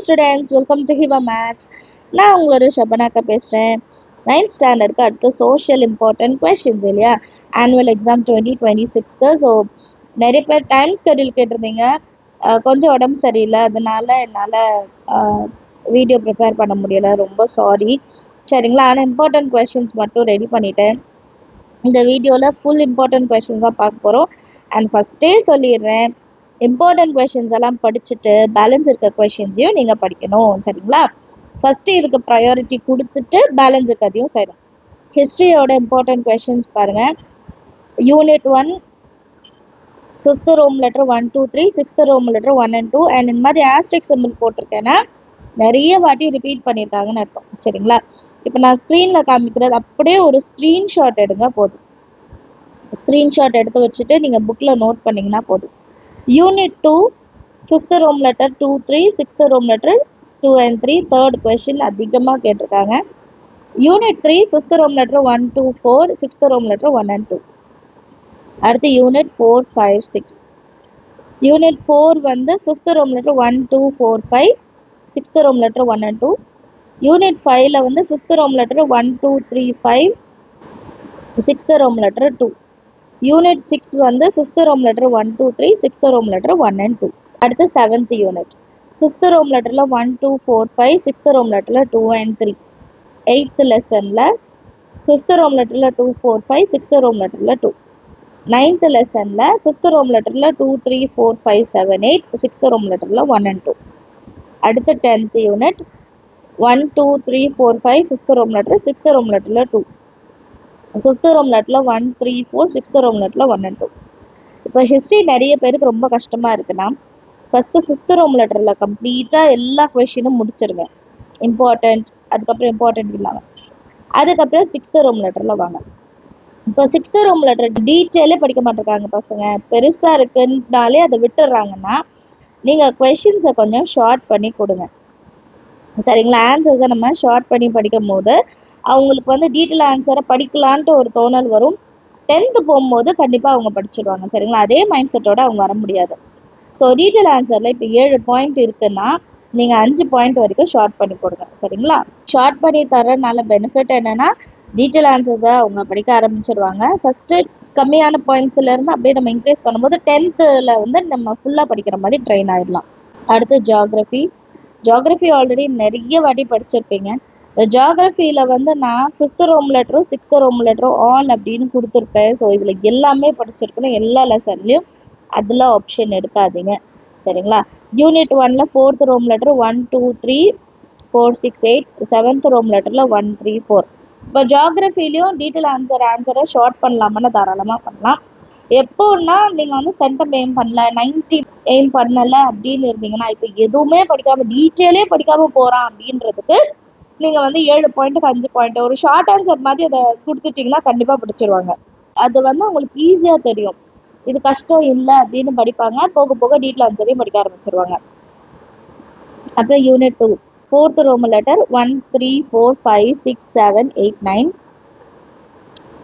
Students, welcome to ஹிவா மேக்ஸ். நான் உங்களோட ஷபனாக்கா பேசுகிறேன். 9th ஸ்டாண்டர்டுக்கு அடுத்து சோஷியல் இம்பார்ட்டன்ட் கொஷின்ஸ் இல்லையா, ஆனுவல் எக்ஸாம் 2026க்கு. ஸோ நிறைய பேர் டைம் ஸ்கெடியூல் கேட்டிருந்தீங்க. கொஞ்சம் உடம்பு சரியில்லை, அதனால என்னால் வீடியோ ப்ரிப்பேர் பண்ண முடியலை, ரொம்ப சாரி சரிங்களா. ஆனால் இம்பார்ட்டன்ட் கொஷின்ஸ் மட்டும் ரெடி பண்ணிட்டேன். இந்த வீடியோவில் ஃபுல் இம்பார்ட்டன்ட் கொஷின்ஸாக பார்க்க போகிறோம். அண்ட் ஃபஸ்ட்டே சொல்லிடுறேன், இம்பார்ட்டன்ட் கொஷின்ஸ் எல்லாம் படிச்சுட்டு பேலன்ஸ் இருக்க கொஷின்ஸையும் நீங்கள் படிக்கணும் சரிங்களா. ஃபஸ்ட்டு இதுக்கு ப்ரையாரிட்டி கொடுத்துட்டு பேலன்ஸ் இருக்கிறதையும் செய்யணும். ஹிஸ்ட்ரியோட இம்பார்ட்டன்ட் கொஷின்ஸ் பாருங்கள். Unit 1 5th roman letter 1 2 3, 6th roman letter 1 and 2. And இந்த மாதிரி ஆஸ்ட்ரிக் சிம்பிள் போட்டிருக்கேன்னா நிறைய வாட்டி ரிப்பீட் பண்ணியிருக்காங்கன்னு அர்த்தம் சரிங்களா. இப்போ நான் ஸ்க்ரீனில் காமிக்கிறது அப்படியே ஒரு ஸ்க்ரீன்ஷாட் எடுங்க போதும். ஸ்க்ரீன்ஷாட் எடுத்து வச்சுட்டு நீங்கள் புக்கில் நோட் பண்ணிங்கன்னா போதும். Unit 2 5th roman letter 2 3, 6th roman letter 2 and 3. Third question அதிகமாக கேட்டிருக்காங்க. Unit 3 5th roman letter 1 2 4, 6th roman letter 1 and 2. அடுத்து யூனிட் 4 5 6. யூனிட் 4 வந்து 5th roman letter 1 2 4 5, 6th roman letter 1 and 2. Unit 5ல வந்து 5th roman letter 1 2 3 5, 6th roman letter 2. Unit 6 வந்து 5th roman letter 1 2 3, 6th roman letter 1 and 2. அடுத்து 7th unit 5th Rome லெட்டரில் 1 2 4 5, 6th Rome லெட்டரில் 2 and 3. 8th லெசனில் 5th Rome லெட்டரில் 2 4 5, 6th Rome லெட்டரில் 2. 9th லெசனில் 5th ரோம் லெட்டரில் 2 3 4 5 7 8, 6th ரோம் லெட்டரில் 1 and 2. அடுத்து 10th unit 1 2 3 4 5, 5th roman letter, 6th Rome லெட்டரில் 2. 5th ரோம் லெட்டரில் 1 3 4, 6th ரோம் லெட்டரில் 1 and 2. இப்போ ஹிஸ்ட்ரி நிறைய பேருக்கு ரொம்ப கஷ்டமாக இருக்குன்னா ஃபஸ்ட்டு 5th ரோம் லெட்டரில் கம்ப்ளீட்டாக எல்லா கொஷினும் முடிச்சிருங்க, இம்பார்ட்டண்ட். அதுக்கப்புறம் இம்பார்ட்டண்ட் இல்லாமல் அதுக்கப்புறம் 6th ரோம் லெட்டரில் வாங்க. இப்போ 6th ரோம் லெட்டர் டீட்டெயிலே படிக்க மாட்டேங்கிறாங்க பசங்க, பெருசாக இருக்குன்னாலே அதை விட்டுடுறாங்கன்னா நீங்கள் கொஷின்ஸை கொஞ்சம் ஷார்ட் பண்ணி கொடுங்க சரிங்களா. ஆன்சர்ஸை நம்ம ஷார்ட் பண்ணி படிக்கும் போது அவங்களுக்கு வந்து டீட்டெயில் ஆன்சரை படிக்கலான்ட்டு ஒரு தோணல் வரும். 10th போகும்போது கண்டிப்பாக அவங்க படிச்சுடுவாங்க சரிங்களா. அதே மைண்ட் செட்டோடு அவங்க வர முடியாது. ஸோ டீட்டெயில் ஆன்சரில் இப்போ 7 பாயிண்ட் இருக்குன்னா நீங்கள் 5 பாயிண்ட் வரைக்கும் ஷார்ட் பண்ணி கொடுங்க சரிங்களா. ஷார்ட் பண்ணி தரனால பெனிஃபிட் என்னென்னா டீட்டெயில் ஆன்சர்ஸை அவங்க படிக்க ஆரம்பிச்சிடுவாங்க. ஃபஸ்ட்டு கம்மியான பாயிண்ட்ஸ்லேருந்து அப்படியே நம்ம இன்க்ரீஸ் பண்ணும்போது 10th வந்து நம்ம ஃபுல்லாக படிக்கிற மாதிரி ட்ரெயின் ஆகிடலாம். அடுத்து ஜாகிரஃபி ஆல்ரெடி நிறைய வாட்டி படிச்சிருப்பீங்க. இந்த ஜாகிரஃபியில் வந்து நான் 5th ரோம் லெட்டரும் 6th ரோம் லெட்டரும் ஆல் அப்படின்னு கொடுத்துருப்பேன். ஸோ இதில் எல்லாமே படிச்சிருக்கணும் எல்லா லெசன்லேயும், அதில் ஆப்ஷன் எடுக்காதீங்க சரிங்களா. யூனிட் 1ல் 4th roman letter 1 2 3 4 6 8, 7th Rome லெட்டரில் 1 3 4. இப்போ ஜாகிரஃபிலையும் டீட்டெயில் ஆன்சரை ஷார்ட் பண்ணலாமான்னு தாராளமாக பண்ணலாம். எப்போன்னா நீங்கள் வந்து சென்டம் எய்ம் பண்ணல, 90 எய்ம் பண்ணலை அப்படின்னு இருந்தீங்கன்னா, இப்போ எதுவுமே படிக்காமல் டீட்டெயிலே படிக்காமல் போகிறான் அப்படின்றதுக்கு நீங்கள் வந்து 7 பாயிண்ட்டுக்கு 5 பாயிண்ட் ஒரு ஷார்ட் ஆன்சர் மாதிரி அதை கொடுத்துட்டிங்கன்னா கண்டிப்பாக படிச்சிருவாங்க. அது வந்து உங்களுக்கு ஈஸியாக தெரியும், இது கஷ்டம் இல்லை அப்படின்னு படிப்பாங்க. போக போக டீட்டெயில் ஆன்சரையும் படிக்க ஆரம்பிச்சிருவாங்க. அப்புறம் unit 2 4th roman letter 1 3 4 5 6 7 8 9,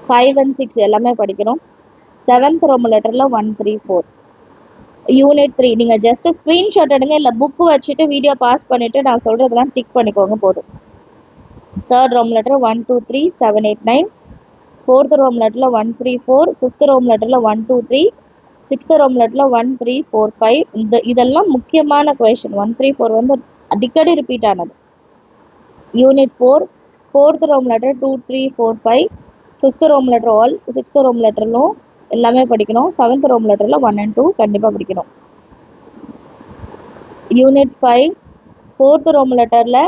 5 and 6 எல்லாமே படிக்கணும். 7th ரோம் லெட்டரில் 1 3 4. யூனிட் 3 நீங்கள் ஜஸ்ட் ஸ்க்ரீன்ஷாட் எடுங்க, இல்லை புக்கு வச்சுட்டு வீடியோ பாஸ் பண்ணிவிட்டு நான் சொல்கிறதெல்லாம் டிக் பண்ணிக்கோங்க போதும். 3rd Rome letter 1 2 3 7 8 9, 4th Rome லெட்டரில் 1 3 4, 5th ரோம் லெட்டரில் 1 2 3, 6th ரோம் லெட்டரில் 1 3 4 5. இதெல்லாம் முக்கியமான கொஷின். 1 3 4 வந்து அடிக்கடி ரிப்பீட் ஆனது. Unit 4th roman letter 2 3 4 5, 5th roman letter all, 6th roman லெட்டர்லும் எல்லாமே படிக்கணும். 7th ரோம் லெட்டரில் 1 and 2 கண்டிப்பாக படிக்கணும். யூனிட் 5 4th ரோம் லெட்டரில்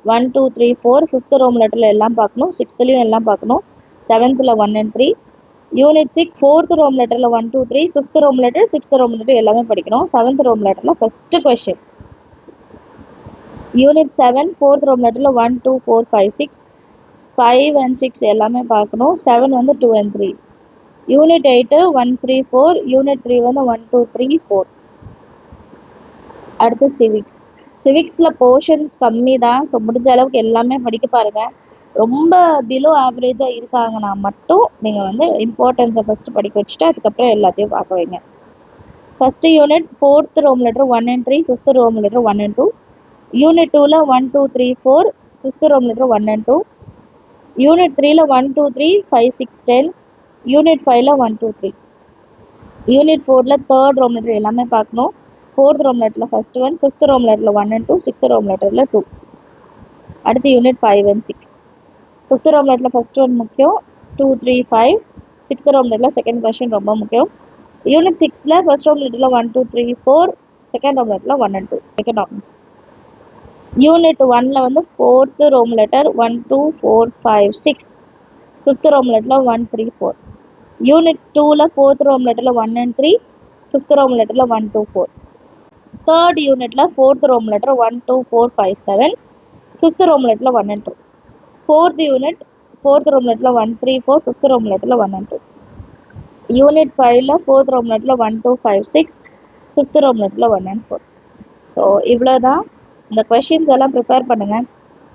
1 2 3 4, 5th ரோம் லெட்டரில் எல்லாம் பார்க்கணும், 6thலையும் எல்லாம் பார்க்கணும், 7thல் 1 and 3. யூனிட் 6 4th ரோம் லெட்டரில் 1 2 3, 5th roman letter, 6th roman letter எல்லாமே படிக்கணும். 7th ரோம் லெட்டரில் first question. Unit 7 4th Rome லெட்டரில் 1 2 4 5 6, 5 and 6 எல்லாமே பார்க்கணும். 7 வந்து 2 and 3. யூனிட் 8 1 3 4, யூனிட் 3 வந்து 1 2 3 4. அடுத்து சிவிக்ஸில் போர்ஷன்ஸ் கம்மி தான். ஸோ முடிஞ்ச அளவுக்கு எல்லாமே படிக்க பாருங்கள். ரொம்ப பிலோ ஆவரேஜாக இருக்காங்கன்னா மட்டும் நீங்கள் வந்து இம்பார்ட்டன்ஸை ஃபஸ்ட்டு படிக்க வச்சுட்டு அதுக்கப்புறம் எல்லாத்தையும் பார்க்க வைங்க. First unit 4th roman letter 1 and 3, 5th roman letter 1 and 2, unit 2ல 1 2 3 4 fifth roman letter 1 and 2. Unit 3ல 1 2 3 5 6 10. யூனிட் 5ல 1 2 3. யூனிட் 4ல தேர்ட் ரோம் லெட்டர் எல்லாமே பார்க்கணும். ஃபோர்த் ரோம் லெட்டரில் ஃபர்ஸ்ட் ஒன், ஃபிஃப்த் ரோம் லெட்டரில் 1 and 2, சிக்ஸ்த் ரோம் லெட்டரில் 2. அடுத்து யூனிட் 5 and 6. ஃபிஃப்த் ரோம் லெட்டரில் ஃபர்ஸ்ட் ஒன் முக்கியம், 2 3 5. சிக்ஸ்த் ரோம் லெட்டரில் செகண்ட் கொஸ்டின் ரொம்ப முக்கியம். யூனிட் 6ல ஃபர்ஸ்ட் ரோம் லெட்டரில் 1 2 3 4, செகண்ட் ரோம் லெட்டரில் 1 and 2 எக்கனாமிக்ஸ். யூனிட் 1ல வந்து fourth roman letter 1 2 4 5 6, fifth roman லெட்டரில் 1 3 4. யூனிட் 2ல ஃபோர்த் ரோம் லெட்டரில் 1 and 3, ஃபிஃப்த் ரோம் லெட்டரில் 1 2 4. தேர்ட் யூனிட்ல fourth roman letter 1 2 4 5 7, fifth roman லெட்டரில் 1 and 2. Fourth unit fourth roman லெட்டரில் 1 3 4, ஃபிஃப்த் ரோம் லெட்டரில் 1 and 2. யூனிட் 5ல ஃபோர்த் ரோம் லெட்டரில் 1 2 5 6, ஃபிஃப்த் ரோம் லெட்டரில் 1 and 4. ஸோ இவ்வளோதான். இந்த கொஷின்ஸ் எல்லாம் ப்ரிப்பேர் பண்ணுங்கள்.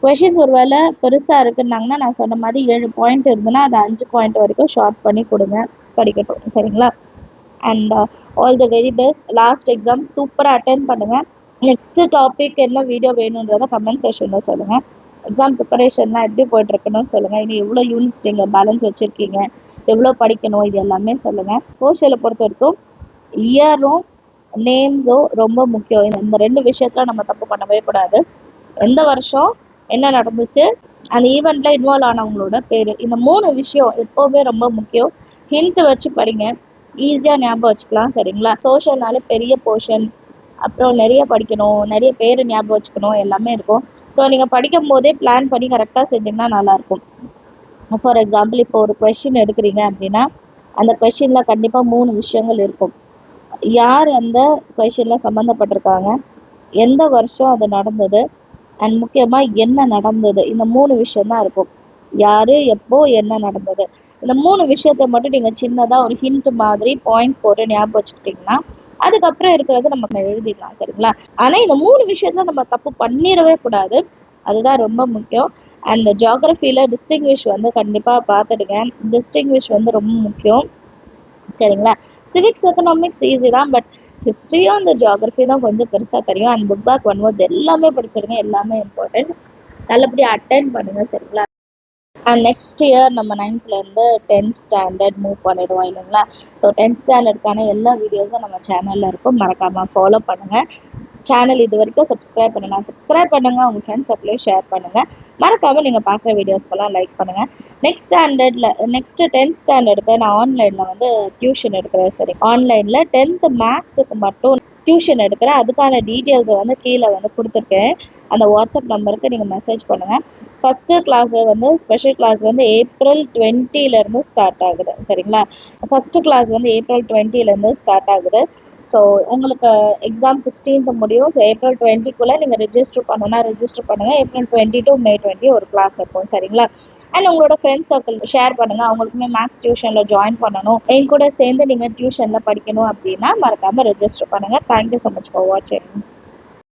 கொஷின்ஸ் ஒரு வேளை பெருசாக இருக்குன்னாங்கன்னா நான் சொன்ன மாதிரி 7 பாயிண்ட் இருந்ததுன்னா அதை 5 பாயிண்ட் வரைக்கும் ஷார்ட் பண்ணி கொடுங்க, படிக்கட்டும். சரிங்களா? And all the very best. Last exam சூப்பராக அட்டென்ட் பண்ணுங்கள். நெக்ஸ்ட் டாபிக் என்ன வீடியோ வேணுன்றதை கமெண்ட் செக்ஷனில் சொல்லுங்கள். எக்ஸாம் ப்ரிப்பரேஷன்லாம் எப்படி போய்ட்டுருக்குன்னு சொல்லுங்கள். இன்னும் எவ்வளோ யூனிட்ஸ் நீங்கள் பேலன்ஸ் வச்சுருக்கீங்க, எவ்வளோ படிக்கணும், இது எல்லாமே சொல்லுங்கள். சோஷியலை பொறுத்த வரைக்கும் இயரும் நேம்ஸோ ரொம்ப முக்கியம். இந்த 2 விஷயத்தில் நம்ம தப்பு பண்ணவே கூடாது. எந்த வருஷம் என்ன நடந்துச்சு, அந்த ஈவெண்ட்டில் இன்வால்வ் ஆனவங்களோட பேர், இந்த 3 விஷயம் எப்போவுமே ரொம்ப முக்கியம். ஹிண்ட் வச்சு படிங்க, ஈஸியாக ஞாபகம் வச்சுக்கலாம். சரிங்களா? சோஷியல்னாலே பெரிய போர்ஷன், அப்புறம் நிறைய படிக்கணும், நிறைய பேர் ஞாபகம் வச்சுக்கணும், எல்லாமே இருக்கும். ஸோ நீங்கள் படிக்கும் போதே பிளான் பண்ணி கரெக்டாக செஞ்சிங்கன்னா நல்லாயிருக்கும். ஃபார் எக்ஸாம்பிள் இப்போ ஒரு கொஷின் எடுக்கிறீங்க அப்படின்னா அந்த கொஷினில் கண்டிப்பாக 3 விஷயங்கள் இருக்கும். யார் அந்த கொஷினில் சம்மந்தப்பட்டிருக்காங்க, எந்த வருஷம் அது நடந்தது, அண்ட் முக்கியமாக என்ன நடந்தது, இந்த 3 விஷயம் தான் இருக்கும். யார், எப்போ, என்ன நடந்தது, இந்த 3 விஷயத்தை மட்டும் நீங்கள் சின்னதாக ஒரு ஹிண்ட் மாதிரி பாயிண்ட்ஸ் போட்டு ஞாபகம் வச்சுக்கிட்டிங்கன்னா அதுக்கப்புறம் இருக்கிறது நம்ம எழுதிடலாம். சரிங்களா? ஆனால் இந்த 3 விஷயத்த நம்ம தப்பு பண்ணிடவே கூடாது, அதுதான் ரொம்ப முக்கியம். அண்ட் ஜியாகிரஃபியில் டிஸ்டிங்விஷ் வந்து கண்டிப்பாக பார்த்துடுங்க. டிஸ்டிங்விஷ் வந்து ரொம்ப முக்கியம். சரிங்களா? சிவிக்ஸ் எக்கனாமிக்ஸ் ஈஸி தான், பட் ஹிஸ்ட்ரியும் அந்த ஜியாகிரஃபி தான் கொஞ்சம் பெருசாக தெரியும். அண்ட் புக் பேக் 1 words எல்லாமே படிச்சிடுங்க, எல்லாமே இம்பார்ட்டன்ட். நல்லபடியாக அட்டென்ட் பண்ணுங்கள். சரிங்களா? அண்ட் நெக்ஸ்ட் இயர் நம்ம 9th-லேருந்து 10th ஸ்டாண்டர்ட் மூவ் பண்ணிடுவோம் இல்லைங்களா? ஸோ 10th ஸ்டாண்டர்டுக்கான எல்லா வீடியோஸும் நம்ம சேனலில் இருக்கும், மறக்காமல் ஃபாலோ பண்ணுங்கள். சேனல் இது வரைக்கும் சப்ஸ்கிரைப் சப்ஸ்கிரைப் பண்ணுங்கள், உங்கள் ஃப்ரெண்ட்ஸ் சர்க்கிளையும் ஷேர் பண்ணுங்கள். மறக்காமல் நீங்கள் பார்க்குற வீடியோஸ்க்கெல்லாம் லைக் பண்ணுங்கள். நெக்ஸ்ட் 10th ஸ்டாண்டர்டுக்கு நான் ஆன்லைனில் வந்து டியூஷன் எடுக்கிறேன். சரி, ஆன்லைனில் 10th மேக்ஸுக்கு மட்டும் டியூஷன் எடுக்கிறேன். அதுக்கான டீட்டெயில்ஸை வந்து கீழே வந்து கொடுத்துருக்கேன். அந்த வாட்ஸ்அப் நம்பருக்கு நீங்கள் மெசேஜ் பண்ணுங்கள். ஃபஸ்ட்டு கிளாஸ் வந்து ஸ்பெஷல் கிளாஸ் வந்து April 20லேருந்து ஸ்டார்ட் ஆகுது. சரிங்களா? ஃபஸ்ட்டு கிளாஸ் வந்து April 20லேருந்து ஸ்டார்ட் ஆகுது. ஸோ உங்களுக்கு எக்ஸாம் 16th முடியும். ஸோ April 20க்குள்ளே நீங்கள் ரெஜிஸ்டர் பண்ணணும்னா ரெஜிஸ்டர் பண்ணுங்கள். April 20 to May 20 ஒரு கிளாஸ் இருக்கும். சரிங்களா? அண்ட் உங்களோட ஃப்ரெண்ட்ஸ் சர்க்கிள் ஷேர் பண்ணுங்கள். அவங்களுக்குமே மேக்ஸ் டியூஷனில் ஜாயின் பண்ணணும், என் கூட சேர்ந்து நீங்கள் டியூஷனில் படிக்கணும் அப்படின்னா மறக்காமல் ரெஜிஸ்டர் பண்ணுங்கள். தேங்க்யூ ஸோ மச் ஃபார் வாட்சிங்.